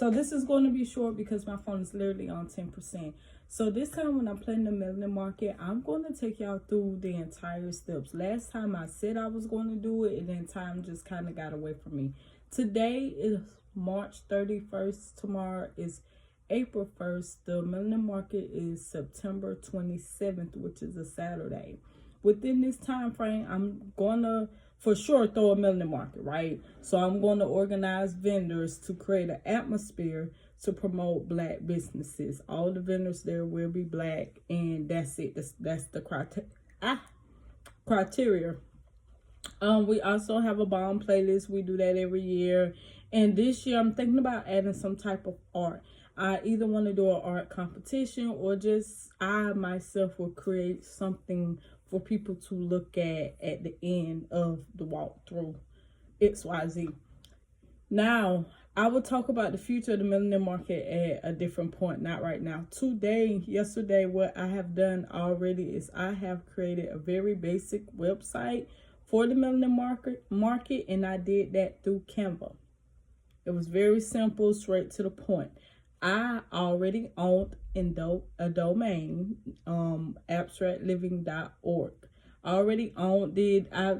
So this is going to be short because my phone is literally on 10%. So this time when I'm playing the Melanin Market, I'm going to take y'all through the entire steps. Last time I said I was going to do it, and then time just kind of got away from me. Today is March 31st. Tomorrow is April 1st. The Melanin Market is September 27th, which is a Saturday. Within this time frame, I'm going to for sure throw a Melanin Market, right? So I'm going to organize vendors to create an atmosphere to promote Black businesses. All the vendors there will be Black, and that's it. That's the criteria. We also have a bomb playlist. We do that every year. And this year I'm thinking about adding some type of art. I either want to do an art competition, or just I myself will create something for people to look at the end of the walkthrough XYZ. Now, I will talk about the future of the Melanin Market at a different point, not right now. Yesterday, what I have done already is I have created a very basic website for the Melanin Market, and I did that through Canva. It was very simple, straight to the point. I already owned a domain, abstractliving.org. I already owned it. I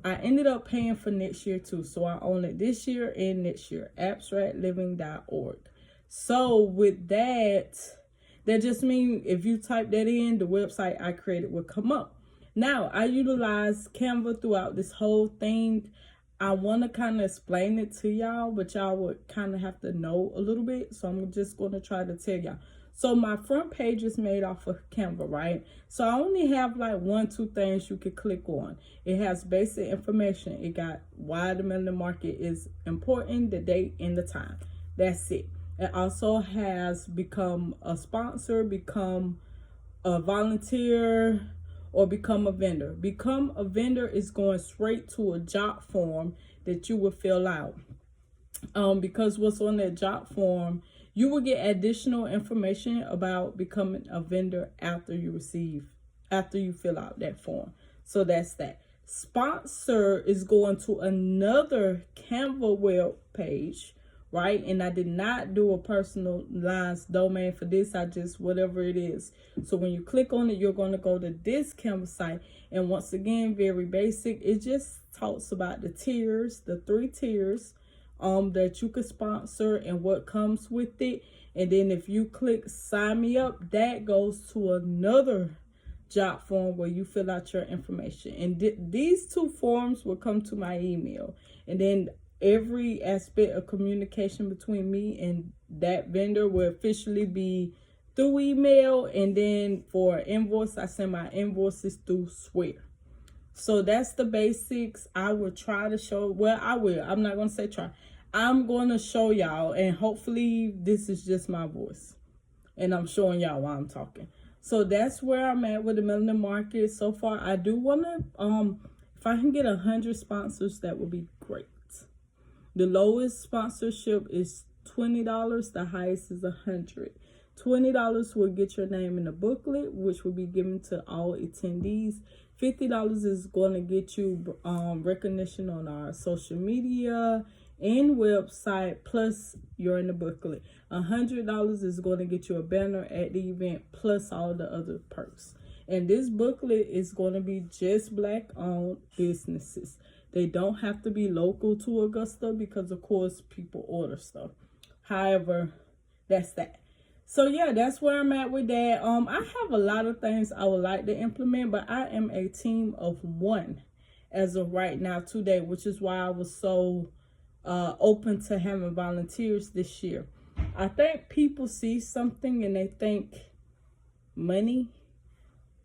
ended up paying for next year too. So I own it this year and next year, abstractliving.org. So with that just means if you type that in, the website I created will come up. Now, I utilize Canva throughout this whole thing. I want to kind of explain it to y'all, but y'all would kind of have to know a little bit. So I'm just going to try to tell y'all. So my front page is made off of Canva, right? So I only have like 1-2 things you could click on. It has basic information. It got why the Melanin Market is important, the date, and the time. That's it. It also has become a sponsor, become a volunteer, or become a vendor. Become a vendor is going straight to a job form that you will fill out. Because what's on that job form, you will get additional information about becoming a vendor after you fill out that form. So that's that. Sponsor is going to another Canva web page, right? And I did not do a personalized domain for this. I just, whatever it is. So when you click on it, you're going to go to this Canva site. And once again, very basic. It just talks about the tiers, the 3 tiers that you could sponsor and what comes with it. And then if you click sign me up, that goes to another job form where you fill out your information. And these 2 forms will come to my email. And then every aspect of communication between me and that vendor will officially be through email. And then for invoice, I send my invoices through Square. So that's the basics. I will try to show, well, I will. I'm not going to say try. I'm going to show y'all, and hopefully this is just my voice. And I'm showing y'all while I'm talking. So that's where I'm at with the Melanin Market. So far, I do want to, if I can get 100 sponsors, that would be great. The lowest sponsorship is $20. The highest is $100. $20 will get your name in the booklet, which will be given to all attendees. $50 is going to get you recognition on our social media and website, plus you're in the booklet. $100 is going to get you a banner at the event, plus all the other perks. And this booklet is going to be just Black-owned businesses. They don't have to be local to Augusta because, of course, people order stuff. However, that's that. So yeah, that's where I'm at with that. I have a lot of things I would like to implement, but I am a team of 1 as of right now today, which is why I was so open to having volunteers this year. I think people see something and they think money,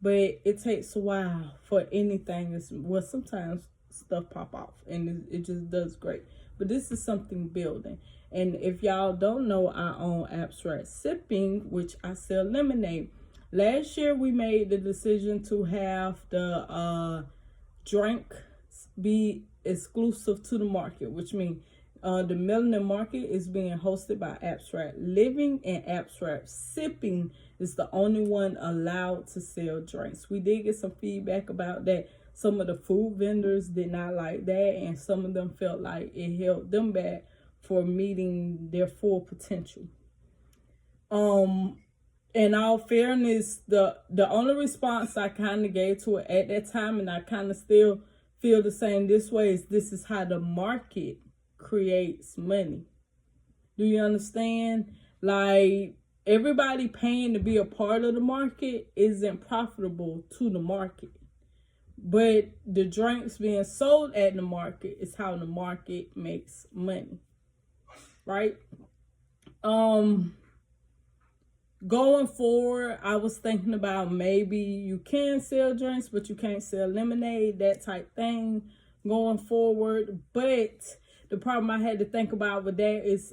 but it takes a while for anything. Well, sometimes stuff pop off and it just does great. But this is something building. And if y'all don't know, I own Abstract Sipping, which I sell lemonade. Last year, we made the decision to have the drink be exclusive to the market, which means the Melanin Market is being hosted by Abstract Living, and Abstract Sipping is the only one allowed to sell drinks. We did get some feedback about that. Some of the food vendors did not like that, and some of them felt like it held them back for meeting their full potential. In all fairness, the only response I kind of gave to it at that time, and I kind of still feel the same this way, is this is how the market creates money. Do you understand? Like, everybody paying to be a part of the market isn't profitable to the market. But the drinks being sold at the market is how the market makes money. Right? Going forward, I was thinking about maybe you can sell drinks, but you can't sell lemonade, that type thing going forward. But the problem I had to think about with that is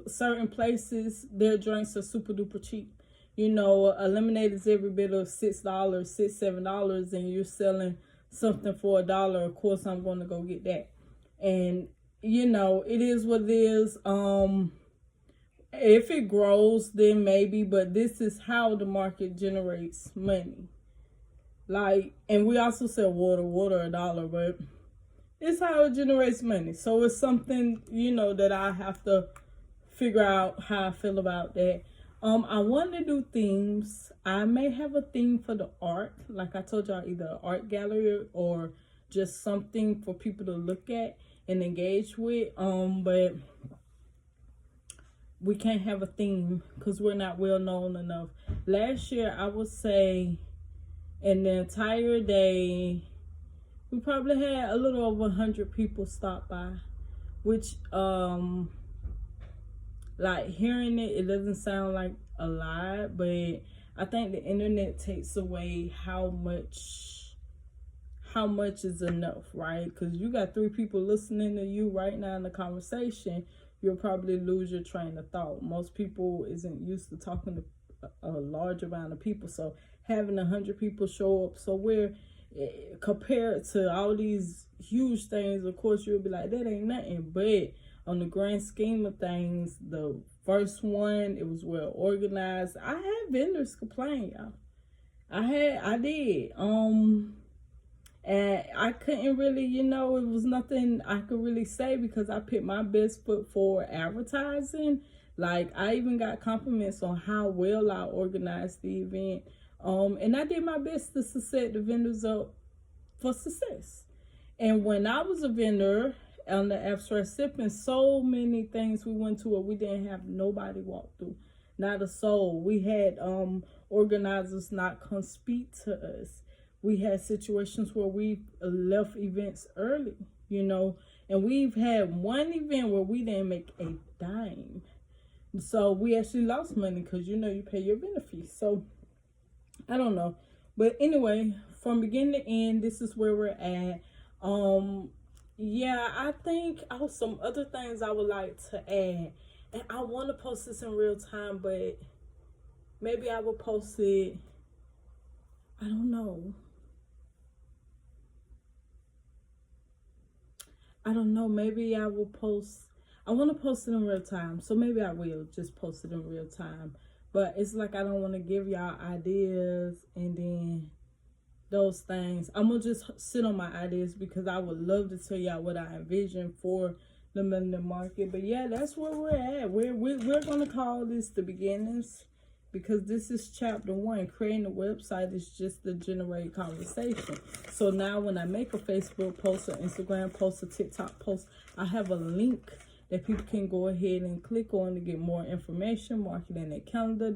certain places, their drinks are super duper cheap. You know, a lemonade is every bit of $6, $7, and you're selling something for $1. Of course, I'm going to go get that. And, you know, it is what it is. If it grows, then maybe, but this is how the market generates money. Like, and we also sell water $1, but it's how it generates money. So it's something, you know, that I have to figure out how I feel about that. I want to do themes. I may have a theme for the art. Like I told y'all, either an art gallery or just something for people to look at and engage with. But we can't have a theme because we're not well known enough. Last year, I would say in the entire day, we probably had a little over 100 people stop by, which, like, hearing it doesn't sound like a lot, but I think the internet takes away how much is enough, right? Because you got 3 people listening to you right now in the conversation, you'll probably lose your train of thought. Most people isn't used to talking to a large amount of people, so having 100 people show up, so we're compared to all these huge things, of course you'll be like, that ain't nothing. But on the grand scheme of things, the first one, it was well organized. I had vendors complain, y'all. I did. And I couldn't really, you know, it was nothing I could really say because I put my best foot forward advertising. Like, I even got compliments on how well I organized the event. And I did my best to set the vendors up for success. And when I was a vendor on the abstract sipping, so many things we went to where we didn't have nobody walk through, not a soul. We had organizers not come speak to us. We had situations where we left events early, you know, and we've had one event where we didn't make a dime. So we actually lost money because, you know, you pay your vendor fee. So I don't know. But anyway, from beginning to end, this is where we're at. Yeah, I think some other things I would like to add. And I want to post this in real time, but maybe I will post it. I don't know. Maybe I will post. I want to post it in real time. So maybe I will just post it in real time. But it's like I don't want to give y'all ideas and then those things. I'm going to just sit on my ideas because I would love to tell y'all what I envision for the Melanin Market. But yeah, that's where we're at. We're going to call this the beginnings because this is chapter 1. Creating a website is just to generate conversation. So now when I make a Facebook post, an Instagram post, a TikTok post, I have a link that people can go ahead and click on to get more information, marketing their calendar,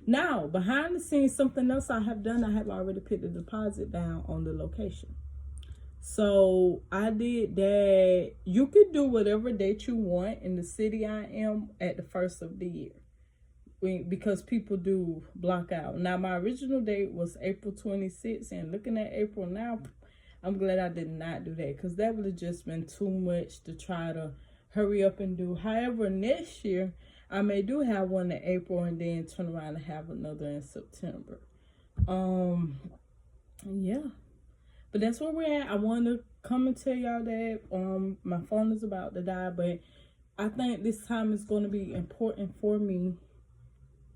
Now, behind the scenes, something else I have done, I have already put the deposit down on the location. So I did that. You could do whatever date you want in the city I am at the first of the year, because people do block out. Now, my original date was April 26th, and looking at April now, I'm glad I did not do that because that would have just been too much to try to hurry up and do. However, next year, I may do have one in April and then turn around and have another in September. Yeah. But that's where we're at. I want to come and tell y'all that my phone is about to die, but I think this time is going to be important for me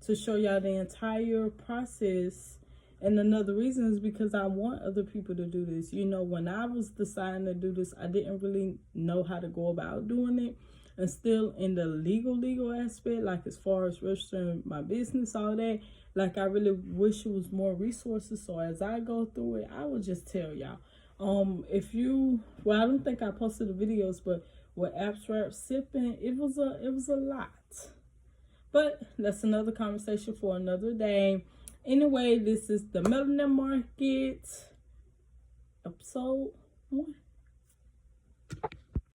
to show y'all the entire process And another reason is because I want other people to do this. You know, when I was deciding to do this, I didn't really know how to go about doing it. And still in the legal aspect, like as far as registering my business, all that, like I really wish it was more resources. So as I go through it, I will just tell y'all. If you, well, I don't think I posted the videos, but with abstract sipping, it was a lot. But that's another conversation for another day. Anyway, this is the Melanin Market episode 1.